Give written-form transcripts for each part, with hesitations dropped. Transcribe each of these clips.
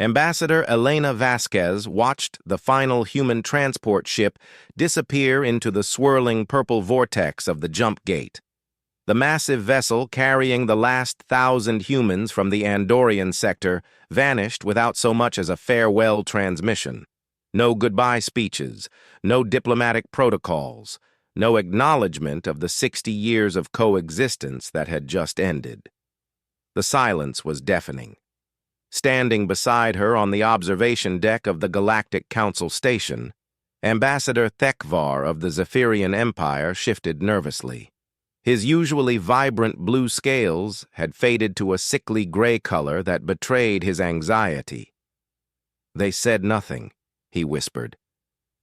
Ambassador Elena Vasquez watched the final human transport ship disappear into the swirling purple vortex of the jump gate. The massive vessel carrying the last 1,000 humans from the Andorian sector vanished without so much as a farewell transmission. No goodbye speeches, no diplomatic protocols, no acknowledgement of the 60 years of coexistence that had just ended. The silence was deafening. Standing beside her on the observation deck of the Galactic Council station, Ambassador Thekvar of the Zephyrian Empire shifted nervously. His usually vibrant blue scales had faded to a sickly gray color that betrayed his anxiety. "They said nothing," he whispered,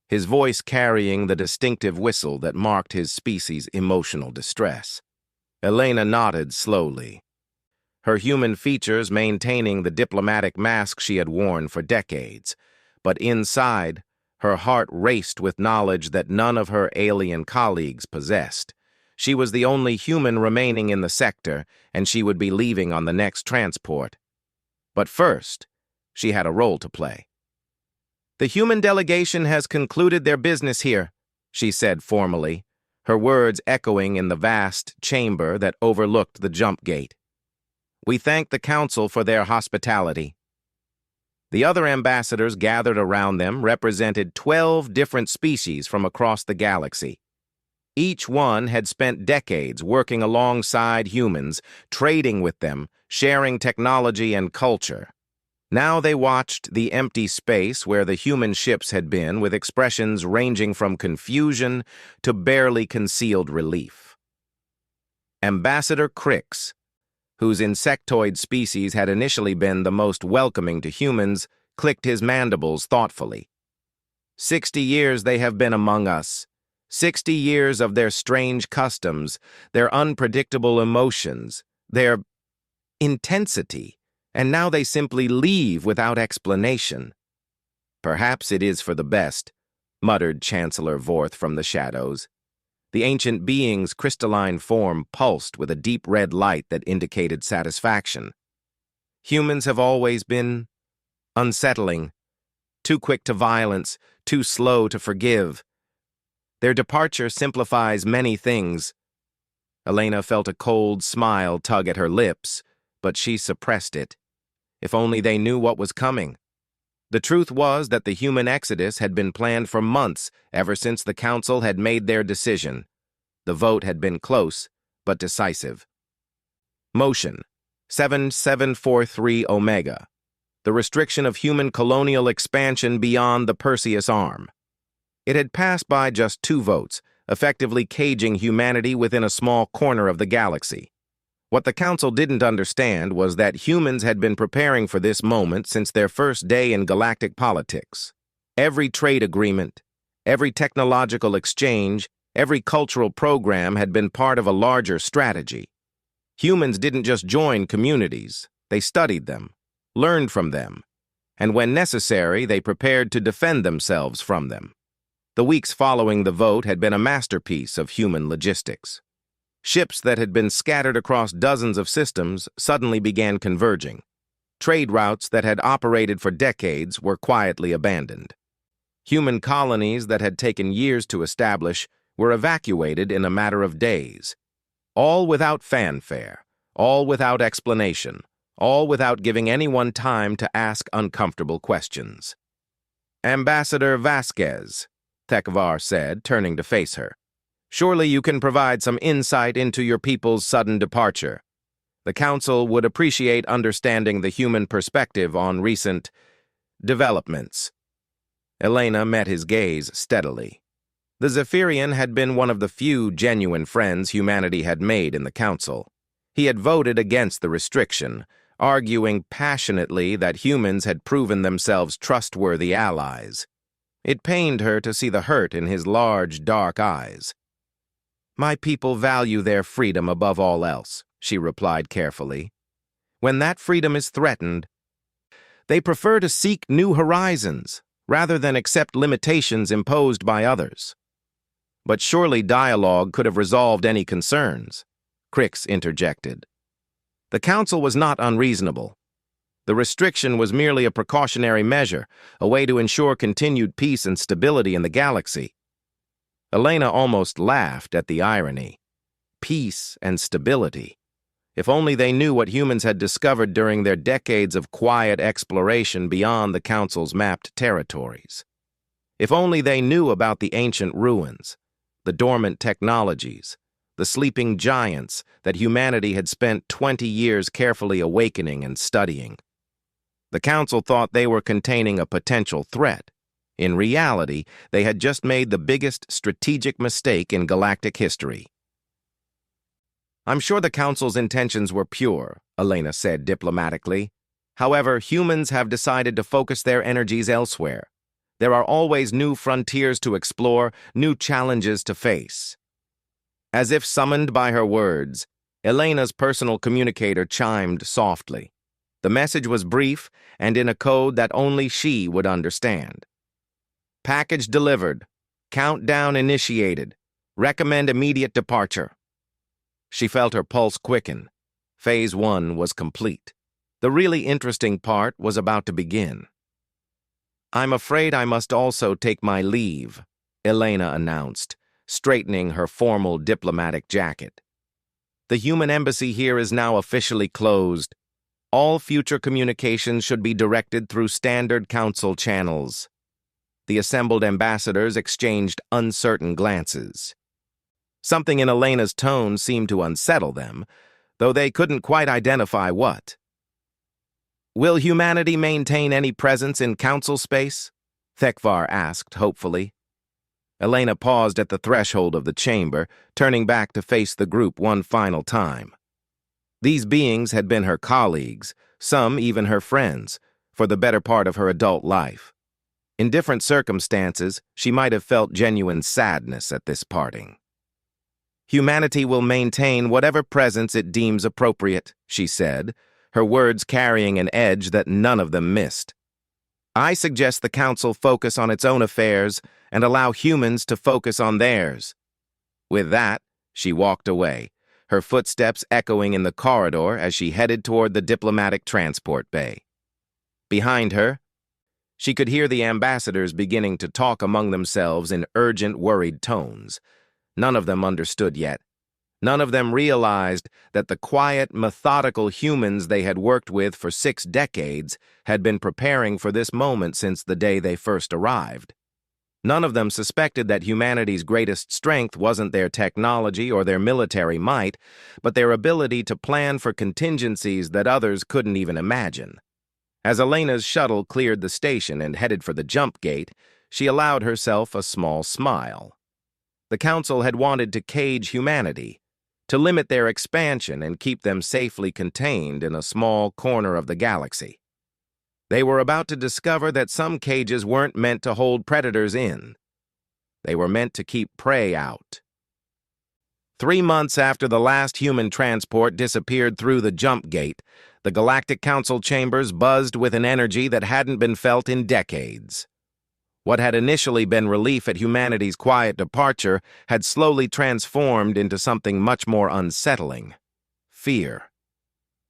his voice carrying the distinctive whistle that marked his species' emotional distress. Elena nodded slowly, her human features maintaining the diplomatic mask she had worn for decades, but inside, her heart raced with knowledge that none of her alien colleagues possessed. She was the only human remaining in the sector, and she would be leaving on the next transport. But first, she had a role to play. "The human delegation has concluded their business here," she said formally, her words echoing in the vast chamber that overlooked the jump gate. "We thank the Council for their hospitality." The other ambassadors gathered around them represented 12 different species from across the galaxy. Each one had spent decades working alongside humans, trading with them, sharing technology and culture. Now they watched the empty space where the human ships had been with expressions ranging from confusion to barely concealed relief. Ambassador Crix, whose insectoid species had initially been the most welcoming to humans, clicked his mandibles thoughtfully. 60 years they have been among us. 60 years of their strange customs, their unpredictable emotions, their intensity, and now they simply leave without explanation. "Perhaps it is for the best," muttered Chancellor Vorth from the shadows. The ancient being's crystalline form pulsed with a deep red light that indicated satisfaction. "Humans have always been unsettling, too quick to violence, too slow to forgive. Their departure simplifies many things." Elena felt a cold smile tug at her lips, but she suppressed it. If only they knew what was coming. The truth was that the human exodus had been planned for months, ever since the Council had made their decision. The vote had been close, but decisive. Motion 7743 Omega. The restriction of human colonial expansion beyond the Perseus Arm. It had passed by just 2 votes, effectively caging humanity within a small corner of the galaxy. What the Council didn't understand was that humans had been preparing for this moment since their first day in galactic politics. Every trade agreement, every technological exchange, every cultural program had been part of a larger strategy. Humans didn't just join communities, they studied them, learned from them, and when necessary, they prepared to defend themselves from them. The weeks following the vote had been a masterpiece of human logistics. Ships that had been scattered across dozens of systems suddenly began converging. Trade routes that had operated for decades were quietly abandoned. Human colonies that had taken years to establish were evacuated in a matter of days. All without fanfare, all without explanation, all without giving anyone time to ask uncomfortable questions. "Ambassador Vasquez," Thekvar said, turning to face her. "Surely you can provide some insight into your people's sudden departure. The Council would appreciate understanding the human perspective on recent developments." Elena met his gaze steadily. The Zephyrian had been one of the few genuine friends humanity had made in the Council. He had voted against the restriction, arguing passionately that humans had proven themselves trustworthy allies. It pained her to see the hurt in his large, dark eyes. "My people value their freedom above all else," she replied carefully. "When that freedom is threatened, they prefer to seek new horizons rather than accept limitations imposed by others." "But surely dialogue could have resolved any concerns," Crix interjected. The Council was not unreasonable. The restriction was merely a precautionary measure, a way to ensure continued peace and stability in the galaxy. Elena almost laughed at the irony. Peace and stability. If only they knew what humans had discovered during their decades of quiet exploration beyond the Council's mapped territories. If only they knew about the ancient ruins, the dormant technologies, the sleeping giants that humanity had spent 20 years carefully awakening and studying. The Council thought they were containing a potential threat. In reality, they had just made the biggest strategic mistake in galactic history. "I'm sure the Council's intentions were pure," Elena said diplomatically. "However, humans have decided to focus their energies elsewhere. There are always new frontiers to explore, new challenges to face." As if summoned by her words, Elena's personal communicator chimed softly. The message was brief and in a code that only she would understand. "Package delivered. Countdown initiated. Recommend immediate departure." She felt her pulse quicken. Phase 1 was complete. The really interesting part was about to begin. "I'm afraid I must also take my leave," Elena announced, straightening her formal diplomatic jacket. "The human embassy here is now officially closed. All future communications should be directed through standard council channels." The assembled ambassadors exchanged uncertain glances. Something in Elena's tone seemed to unsettle them, though they couldn't quite identify what. "Will humanity maintain any presence in council space?" Thekvar asked hopefully. Elena paused at the threshold of the chamber, turning back to face the group one final time. These beings had been her colleagues, some even her friends, for the better part of her adult life. In different circumstances, she might have felt genuine sadness at this parting. "Humanity will maintain whatever presence it deems appropriate," she said, her words carrying an edge that none of them missed. "I suggest the Council focus on its own affairs and allow humans to focus on theirs." With that, she walked away, her footsteps echoing in the corridor as she headed toward the diplomatic transport bay. Behind her, she could hear the ambassadors beginning to talk among themselves in urgent, worried tones. None of them understood yet. None of them realized that the quiet, methodical humans they had worked with for 6 decades had been preparing for this moment since the day they first arrived. None of them suspected that humanity's greatest strength wasn't their technology or their military might, but their ability to plan for contingencies that others couldn't even imagine. As Elena's shuttle cleared the station and headed for the jump gate, she allowed herself a small smile. The Council had wanted to cage humanity, to limit their expansion and keep them safely contained in a small corner of the galaxy. They were about to discover that some cages weren't meant to hold predators in. They were meant to keep prey out. 3 months after the last human transport disappeared through the jump gate, the Galactic Council chambers buzzed with an energy that hadn't been felt in decades. What had initially been relief at humanity's quiet departure had slowly transformed into something much more unsettling: fear.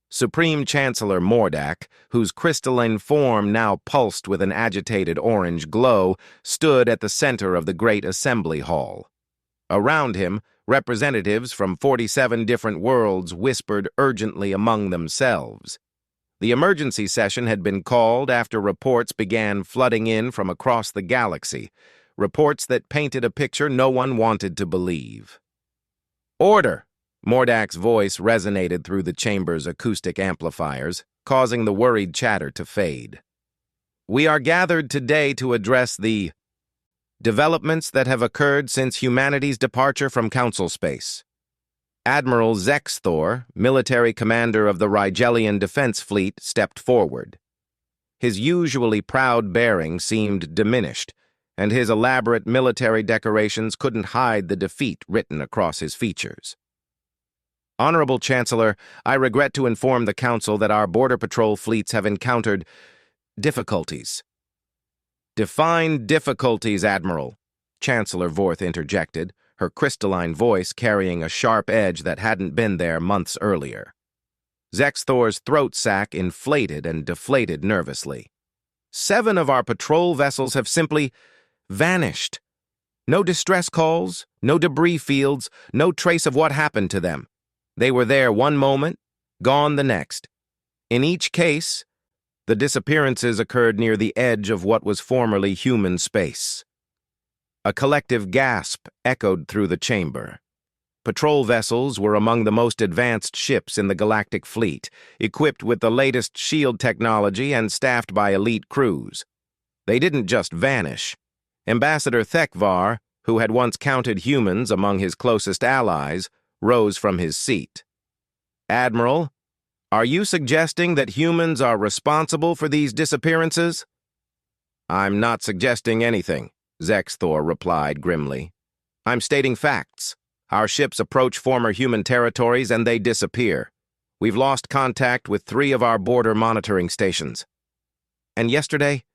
Supreme Chancellor Mordak, whose crystalline form now pulsed with an agitated orange glow, stood at the center of the great assembly hall. Around him, representatives from 47 different worlds whispered urgently among themselves. The emergency session had been called after reports began flooding in from across the galaxy, reports that painted a picture no one wanted to believe. "Order!" Mordak's voice resonated through the chamber's acoustic amplifiers, causing the worried chatter to fade. "We are gathered today to address the developments that have occurred since humanity's departure from Council space." Admiral Zexthor, military commander of the Rigelian Defense Fleet, stepped forward. His usually proud bearing seemed diminished, and his elaborate military decorations couldn't hide the defeat written across his features. "Honorable Chancellor, I regret to inform the Council that our border patrol fleets have encountered difficulties." "Define difficulties, Admiral," Chancellor Vorth interjected, her crystalline voice carrying a sharp edge that hadn't been there months earlier. Zexthor's throat sac inflated and deflated nervously. 7 of our patrol vessels have simply vanished. No distress calls, no debris fields, no trace of what happened to them. They were there one moment, gone the next. In each case, the disappearances occurred near the edge of what was formerly human space. A collective gasp echoed through the chamber. Patrol vessels were among the most advanced ships in the Galactic Fleet, equipped with the latest shield technology and staffed by elite crews. They didn't just vanish. Ambassador Thekvar, who had once counted humans among his closest allies, rose from his seat. "Admiral, are you suggesting that humans are responsible for these disappearances?" "I'm not suggesting anything," Zexthor replied grimly. "I'm stating facts. Our ships approach former human territories and they disappear. We've lost contact with 3 of our border monitoring stations. And yesterday?"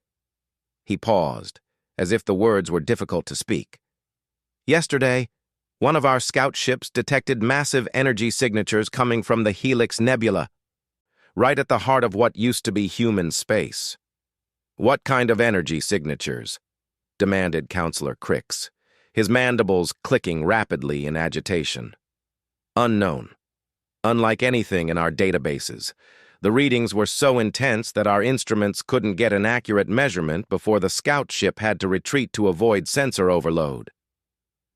He paused, as if the words were difficult to speak. "Yesterday, one of our scout ships detected massive energy signatures coming from the Helix Nebula, right at the heart of what used to be human space." "What kind of energy signatures?" demanded Counselor Crix, his mandibles clicking rapidly in agitation. "Unknown. Unlike anything in our databases, the readings were so intense that our instruments couldn't get an accurate measurement before the scout ship had to retreat to avoid sensor overload."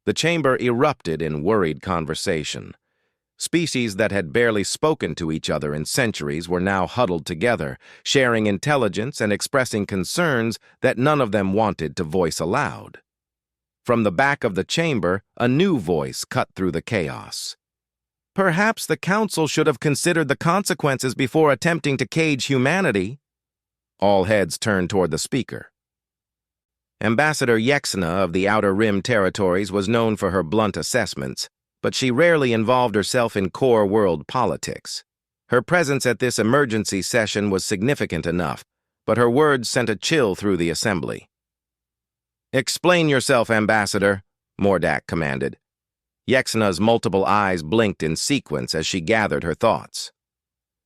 The chamber erupted in worried conversation. Species that had barely spoken to each other in centuries were now huddled together, sharing intelligence and expressing concerns that none of them wanted to voice aloud. From the back of the chamber, a new voice cut through the chaos. "Perhaps the Council should have considered the consequences before attempting to cage humanity." All heads turned toward the speaker. Ambassador Yexna of the Outer Rim territories was known for her blunt assessments, but she rarely involved herself in core world politics. Her presence at this emergency session was significant enough, but her words sent a chill through the assembly. "Explain yourself, Ambassador," Mordak commanded. Yexna's multiple eyes blinked in sequence as she gathered her thoughts.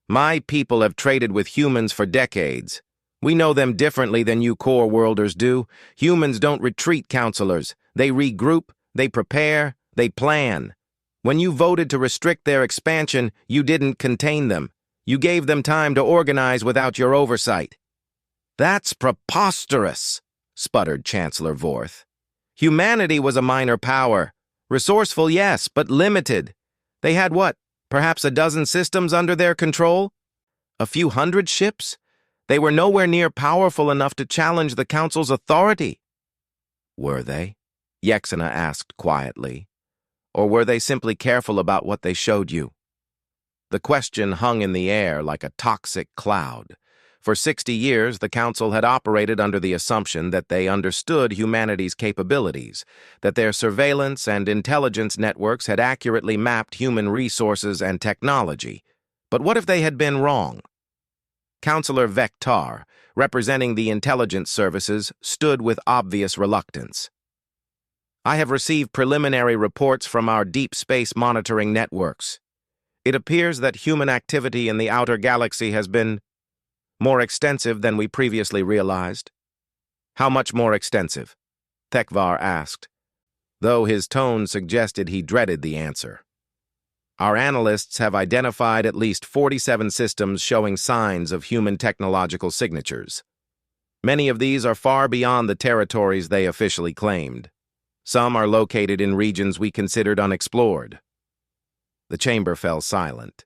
"My people have traded with humans for decades. We know them differently than you core worlders do. Humans don't retreat, counselors. They regroup, they prepare, they plan. When you voted to restrict their expansion, you didn't contain them. You gave them time to organize without your oversight." "That's preposterous," sputtered Chancellor Vorth. "Humanity was a minor power. Resourceful, yes, but limited. They had what, perhaps a dozen systems under their control? A few hundred ships? They were nowhere near powerful enough to challenge the Council's authority." "Were they?" Yexna asked quietly. "Or were they simply careful about what they showed you?" The question hung in the air like a toxic cloud. For 60 years, the Council had operated under the assumption that they understood humanity's capabilities, that their surveillance and intelligence networks had accurately mapped human resources and technology. But what if they had been wrong? Counselor Vectar, representing the intelligence services, stood with obvious reluctance. "I have received preliminary reports from our deep space monitoring networks. It appears that human activity in the outer galaxy has been more extensive than we previously realized." "How much more extensive?" Thekvar asked, though his tone suggested he dreaded the answer. "Our analysts have identified at least 47 systems showing signs of human technological signatures. Many of these are far beyond the territories they officially claimed. Some are located in regions we considered unexplored." The chamber fell silent.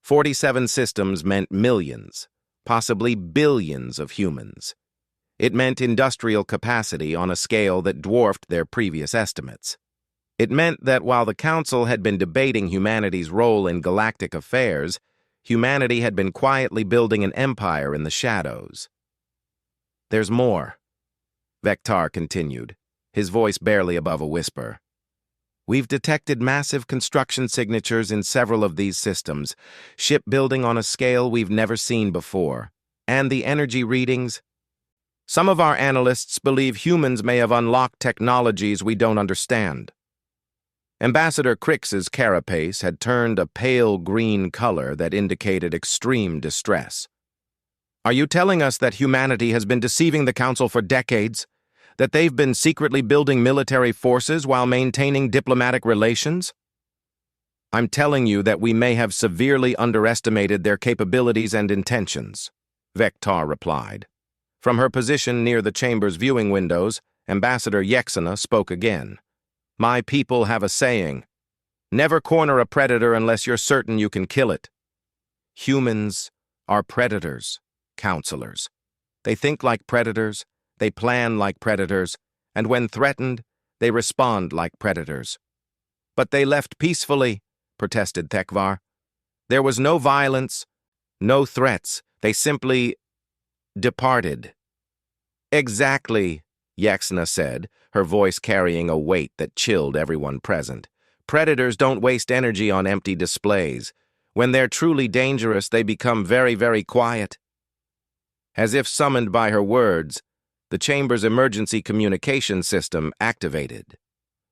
47 systems meant millions, possibly billions of humans. It meant industrial capacity on a scale that dwarfed their previous estimates. It meant that while the Council had been debating humanity's role in galactic affairs, humanity had been quietly building an empire in the shadows. "There's more," Vectar continued, his voice barely above a whisper. "We've detected massive construction signatures in several of these systems, shipbuilding on a scale we've never seen before. And the energy readings? Some of our analysts believe humans may have unlocked technologies we don't understand." Ambassador Crix's carapace had turned a pale green color that indicated extreme distress. "Are you telling us that humanity has been deceiving the Council for decades? That they've been secretly building military forces while maintaining diplomatic relations?" "I'm telling you that we may have severely underestimated their capabilities and intentions," Vektar replied. From her position near the chamber's viewing windows, Ambassador Yexina spoke again. "My people have a saying. Never corner a predator unless you're certain you can kill it. Humans are predators, counselors. They think like predators, they plan like predators, and when threatened, they respond like predators." "But they left peacefully," protested Thekvar. "There was no violence, no threats. They simply departed." "Exactly," Yexina said, her voice carrying a weight that chilled everyone present. "Predators don't waste energy on empty displays. When they're truly dangerous, they become very, very quiet." As if summoned by her words, the chamber's emergency communication system activated.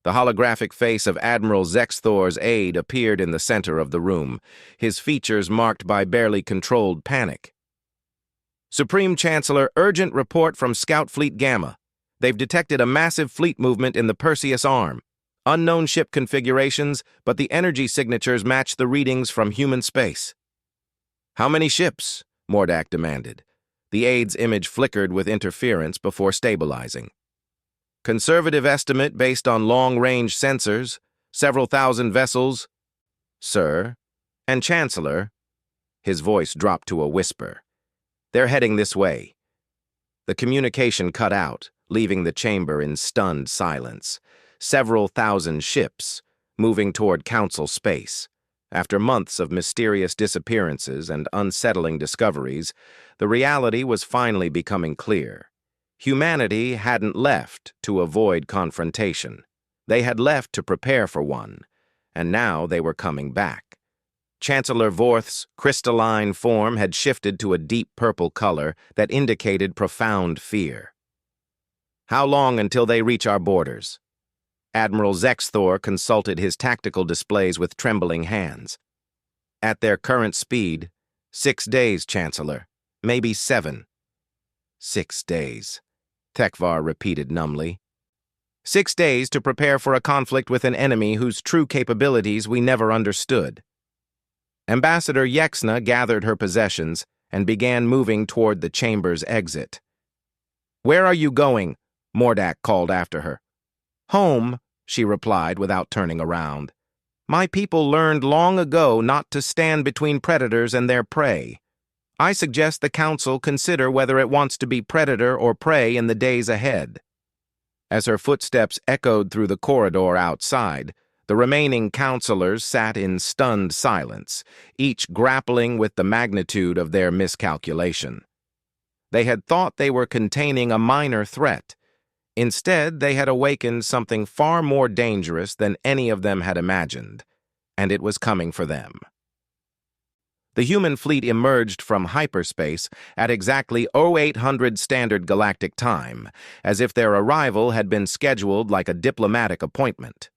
The holographic face of Admiral Zexthor's aide appeared in the center of the room, his features marked by barely controlled panic. "Supreme Chancellor, urgent report from Scout Fleet Gamma. They've detected a massive fleet movement in the Perseus Arm. Unknown ship configurations, but the energy signatures match the readings from human space." "How many ships?" Mordak demanded. The aide's image flickered with interference before stabilizing. "Conservative estimate based on long-range sensors, several thousand vessels." "Sir, and Chancellor," his voice dropped to a whisper, "they're heading this way." The communication cut out, leaving the chamber in stunned silence. Several thousand ships, moving toward Council space. After months of mysterious disappearances and unsettling discoveries, the reality was finally becoming clear. Humanity hadn't left to avoid confrontation. They had left to prepare for one, and now they were coming back. Chancellor Vorth's crystalline form had shifted to a deep purple color that indicated profound fear. "How long until they reach our borders?" Admiral Zexthor consulted his tactical displays with trembling hands. "At their current speed, 6 days, Chancellor. Maybe 7. 6 days, Thekvar repeated numbly. 6 days to prepare for a conflict with an enemy whose true capabilities we never understood." Ambassador Yexina gathered her possessions and began moving toward the chamber's exit. "Where are you going?" Mordak called after her. "Home," she replied without turning around. "My people learned long ago not to stand between predators and their prey. I suggest the Council consider whether it wants to be predator or prey in the days ahead." As her footsteps echoed through the corridor outside, the remaining counselors sat in stunned silence, each grappling with the magnitude of their miscalculation. They had thought they were containing a minor threat. Instead, they had awakened something far more dangerous than any of them had imagined, and it was coming for them. The human fleet emerged from hyperspace at exactly 0800 Standard Galactic Time, as if their arrival had been scheduled like a diplomatic appointment.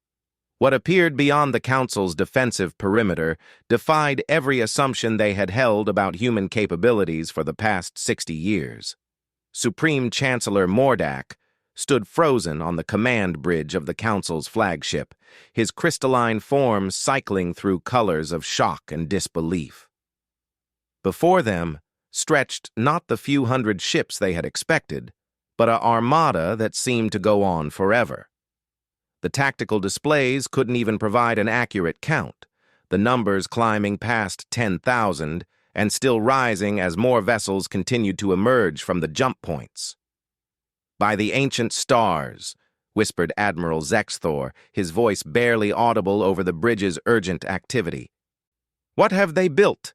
What appeared beyond the Council's defensive perimeter defied every assumption they had held about human capabilities for the past 60 years. Supreme Chancellor Mordak stood frozen on the command bridge of the Council's flagship, his crystalline form cycling through colors of shock and disbelief. Before them stretched not the few hundred ships they had expected, but an armada that seemed to go on forever. The tactical displays couldn't even provide an accurate count, the numbers climbing past 10,000 and still rising as more vessels continued to emerge from the jump points. "By the ancient stars," whispered Admiral Zexthor, his voice barely audible over the bridge's urgent activity. "What have they built?"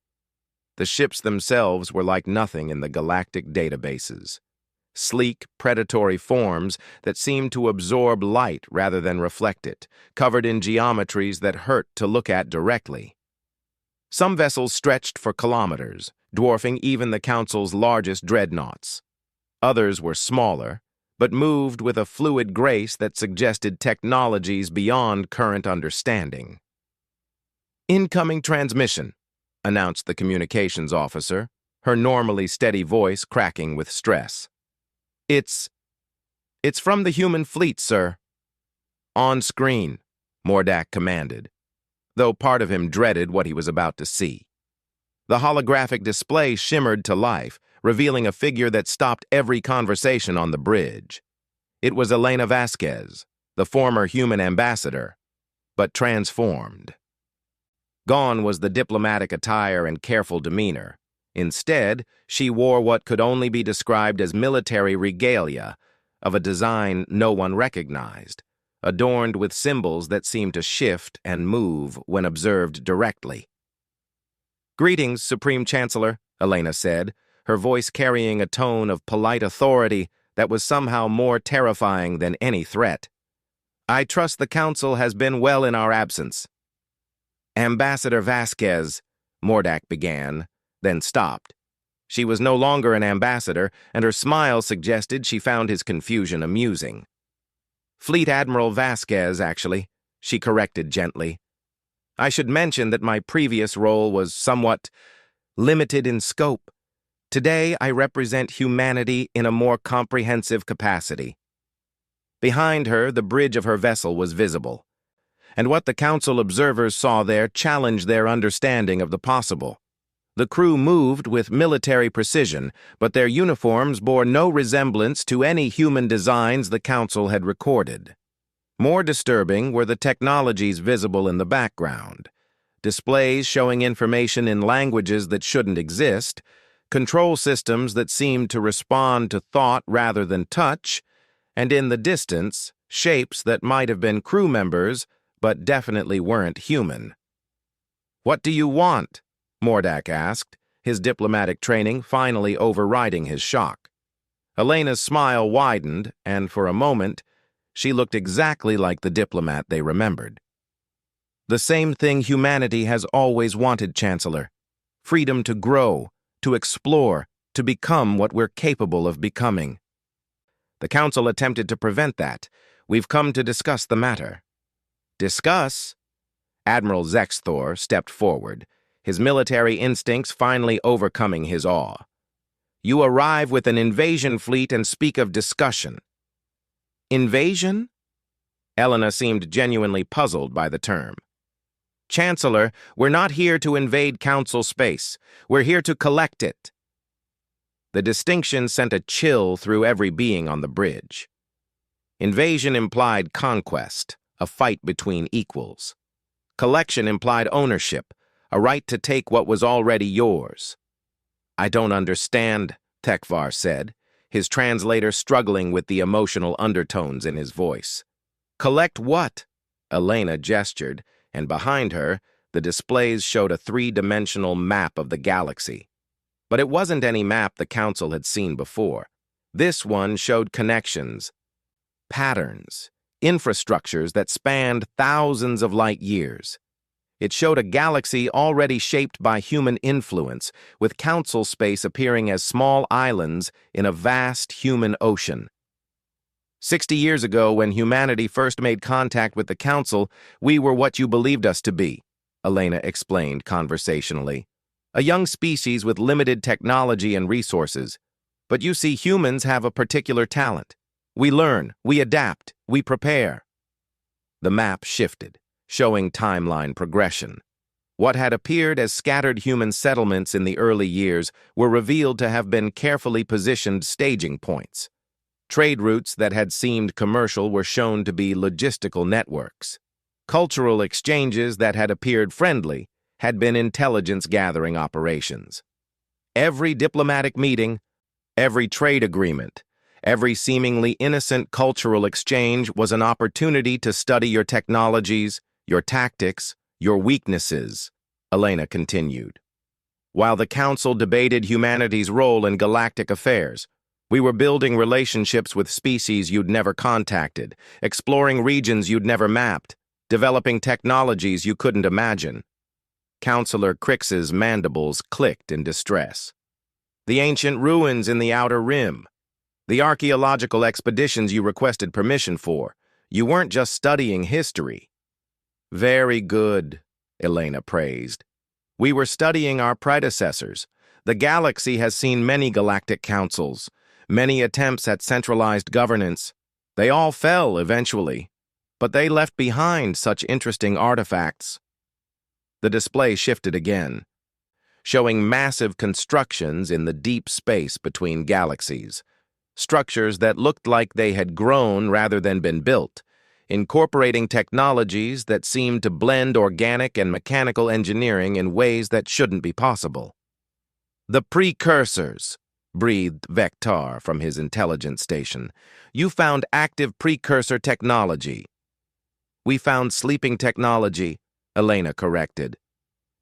The ships themselves were like nothing in the galactic databases. Sleek, predatory forms that seemed to absorb light rather than reflect it, covered in geometries that hurt to look at directly. Some vessels stretched for kilometers, dwarfing even the Council's largest dreadnoughts. Others were smaller, but moved with a fluid grace that suggested technologies beyond current understanding. "Incoming transmission," announced the communications officer, her normally steady voice cracking with stress. It's from the human fleet, sir." "On screen," Mordak commanded, though part of him dreaded what he was about to see. The holographic display shimmered to life, revealing a figure that stopped every conversation on the bridge. It was Elena Vasquez, the former human ambassador, but transformed. Gone was the diplomatic attire and careful demeanor. Instead, she wore what could only be described as military regalia, of a design no one recognized, adorned with symbols that seemed to shift and move when observed directly. "Greetings, Supreme Chancellor," Elena said, her voice carrying a tone of polite authority that was somehow more terrifying than any threat. "I trust the Council has been well in our absence." "Ambassador Vasquez," Mordak began, then stopped. She was no longer an ambassador, and her smile suggested she found his confusion amusing. "Fleet Admiral Vasquez, actually," she corrected gently. "I should mention that my previous role was somewhat limited in scope. Today, I represent humanity in a more comprehensive capacity." Behind her, the bridge of her vessel was visible, and what the Council observers saw there challenged their understanding of the possible. The crew moved with military precision, but their uniforms bore no resemblance to any human designs the Council had recorded. More disturbing were the technologies visible in the background. Displays showing information in languages that shouldn't exist, control systems that seemed to respond to thought rather than touch, and in the distance, shapes that might have been crew members but definitely weren't human. "What do you want?" Mordak asked, his diplomatic training finally overriding his shock. Elena's smile widened, and for a moment, she looked exactly like the diplomat they remembered. "The same thing humanity has always wanted, Chancellor. Freedom to grow, to explore, to become what we're capable of becoming. The Council attempted to prevent that. We've come to discuss the matter." "Discuss?" Admiral Zexthor stepped forward, his military instincts finally overcoming his awe. "You arrive with an invasion fleet and speak of discussion." "Invasion?" Elena seemed genuinely puzzled by the term. "Chancellor, we're not here to invade Council space. We're here to collect it." The distinction sent a chill through every being on the bridge. Invasion implied conquest, a fight between equals. Collection implied ownership, a right to take what was already yours. "I don't understand," Tekvar said, his translator struggling with the emotional undertones in his voice. "Collect what?" Elena gestured, and behind her, the displays showed a three-dimensional map of the galaxy. But it wasn't any map the Council had seen before. This one showed connections, patterns, infrastructures that spanned thousands of light years. It showed a galaxy already shaped by human influence, with Council space appearing as small islands in a vast human ocean. 60 years ago, when humanity first made contact with the Council, we were what you believed us to be," Elena explained conversationally. "A young species with limited technology and resources. But you see, humans have a particular talent. We learn, we adapt, we prepare." The map shifted, showing timeline progression. What had appeared as scattered human settlements in the early years were revealed to have been carefully positioned staging points. Trade routes that had seemed commercial were shown to be logistical networks. Cultural exchanges that had appeared friendly had been intelligence-gathering operations. Every diplomatic meeting, every trade agreement, every seemingly innocent cultural exchange was an opportunity to study your technologies, your tactics, your weaknesses, Elena continued. While the Council debated humanity's role in galactic affairs, we were building relationships with species you'd never contacted, exploring regions you'd never mapped, developing technologies you couldn't imagine. Counselor Crix's mandibles clicked in distress. "The ancient ruins in the Outer Rim. The archaeological expeditions you requested permission for. You weren't just studying history. Very good, Elena praised. We were studying our predecessors. The galaxy has seen many galactic councils, many attempts at centralized governance. They all fell eventually, but they left behind such interesting artifacts. The display shifted again, showing massive constructions in the deep space between galaxies, structures that looked like they had grown rather than been built, incorporating technologies that seemed to blend organic and mechanical engineering in ways that shouldn't be possible. The precursors, breathed Vector from his intelligence station. You found active precursor technology. We found sleeping technology, Elena corrected.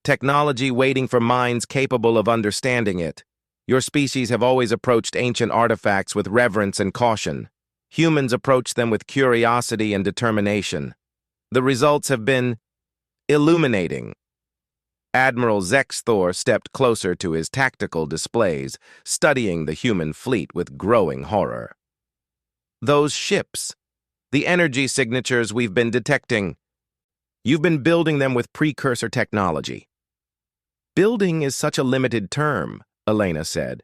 Technology waiting for minds capable of understanding it. Your species have always approached ancient artifacts with reverence and caution. Humans approach them with curiosity and determination. The results have been illuminating. Admiral Zexthor stepped closer to his tactical displays, studying the human fleet with growing horror. Those ships, the energy signatures we've been detecting. You've been building them with precursor technology. Building is such a limited term, Elena said.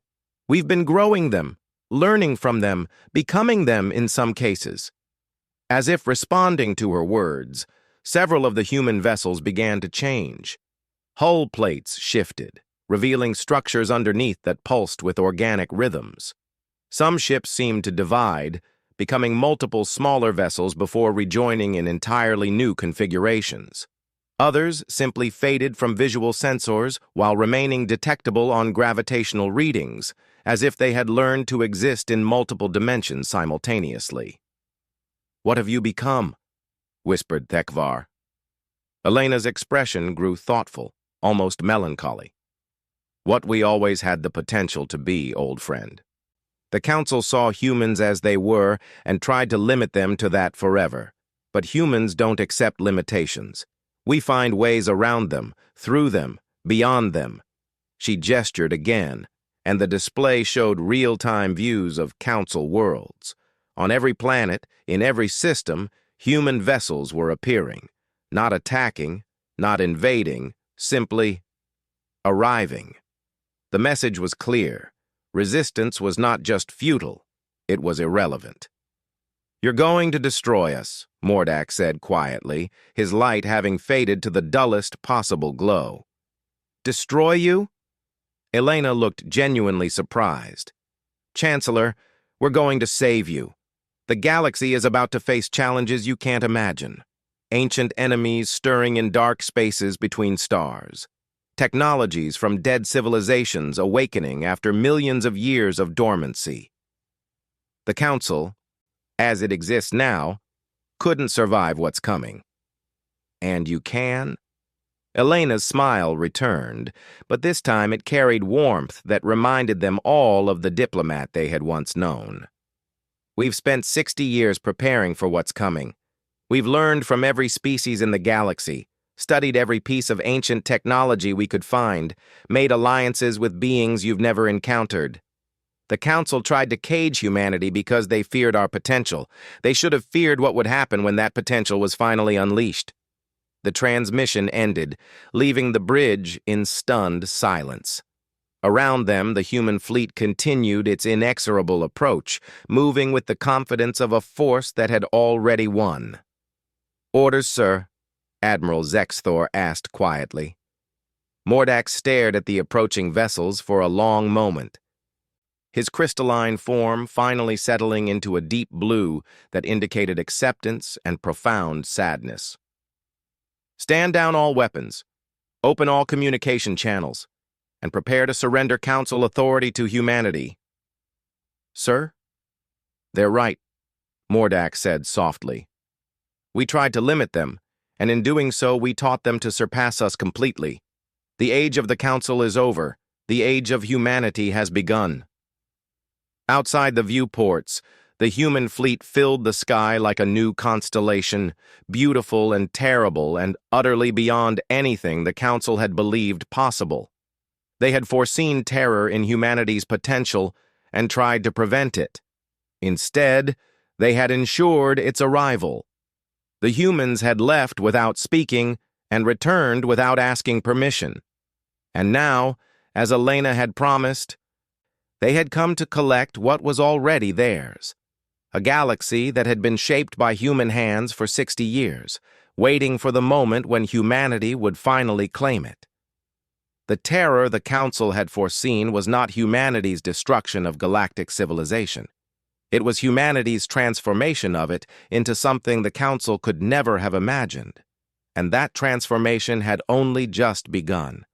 We've been growing them, learning from them, becoming them in some cases. As if responding to her words, several of the human vessels began to change. Hull plates shifted, revealing structures underneath that pulsed with organic rhythms. Some ships seemed to divide, becoming multiple smaller vessels before rejoining in entirely new configurations. Others simply faded from visual sensors while remaining detectable on gravitational readings, as if they had learned to exist in multiple dimensions simultaneously. "What have you become?" whispered Thekvar. Elena's expression grew thoughtful, almost melancholy. "What we always had the potential to be, old friend. The Council saw humans as they were and tried to limit them to that forever. But humans don't accept limitations. We find ways around them, through them, beyond them." She gestured again, and the display showed real-time views of Council worlds. On every planet, in every system, human vessels were appearing, not attacking, not invading, simply arriving. The message was clear. Resistance was not just futile, it was irrelevant. "You're going to destroy us," Mordak said quietly, his light having faded to the dullest possible glow. "Destroy you?" Elena looked genuinely surprised. "Chancellor, we're going to save you. The galaxy is about to face challenges you can't imagine. Ancient enemies stirring in dark spaces between stars. Technologies from dead civilizations awakening after millions of years of dormancy. The Council, as it exists now, couldn't survive what's coming. And you can?" Elena's smile returned, but this time it carried warmth that reminded them all of the diplomat they had once known. "We've spent 60 years preparing for what's coming. We've learned from every species in the galaxy, studied every piece of ancient technology we could find, made alliances with beings you've never encountered. The Council tried to cage humanity because they feared our potential. They should have feared what would happen when that potential was finally unleashed." The transmission ended, leaving the bridge in stunned silence. Around them, the human fleet continued its inexorable approach, moving with the confidence of a force that had already won. "Orders, sir," Admiral Zexthor asked quietly. Mordak stared at the approaching vessels for a long moment, his crystalline form finally settling into a deep blue that indicated acceptance and profound sadness. "Stand down all weapons, open all communication channels, and prepare to surrender Council authority to humanity." "Sir?" "They're right," Mordak said softly. "We tried to limit them, and in doing so we taught them to surpass us completely. The age of the Council is over. The age of humanity has begun." Outside the viewports, the human fleet filled the sky like a new constellation, beautiful and terrible and utterly beyond anything the Council had believed possible. They had foreseen terror in humanity's potential and tried to prevent it. Instead, they had ensured its arrival. The humans had left without speaking and returned without asking permission. And now, as Elena had promised, they had come to collect what was already theirs. A galaxy that had been shaped by human hands for 60 years, waiting for the moment when humanity would finally claim it. The terror the Council had foreseen was not humanity's destruction of galactic civilization. It was humanity's transformation of it into something the Council could never have imagined. And that transformation had only just begun.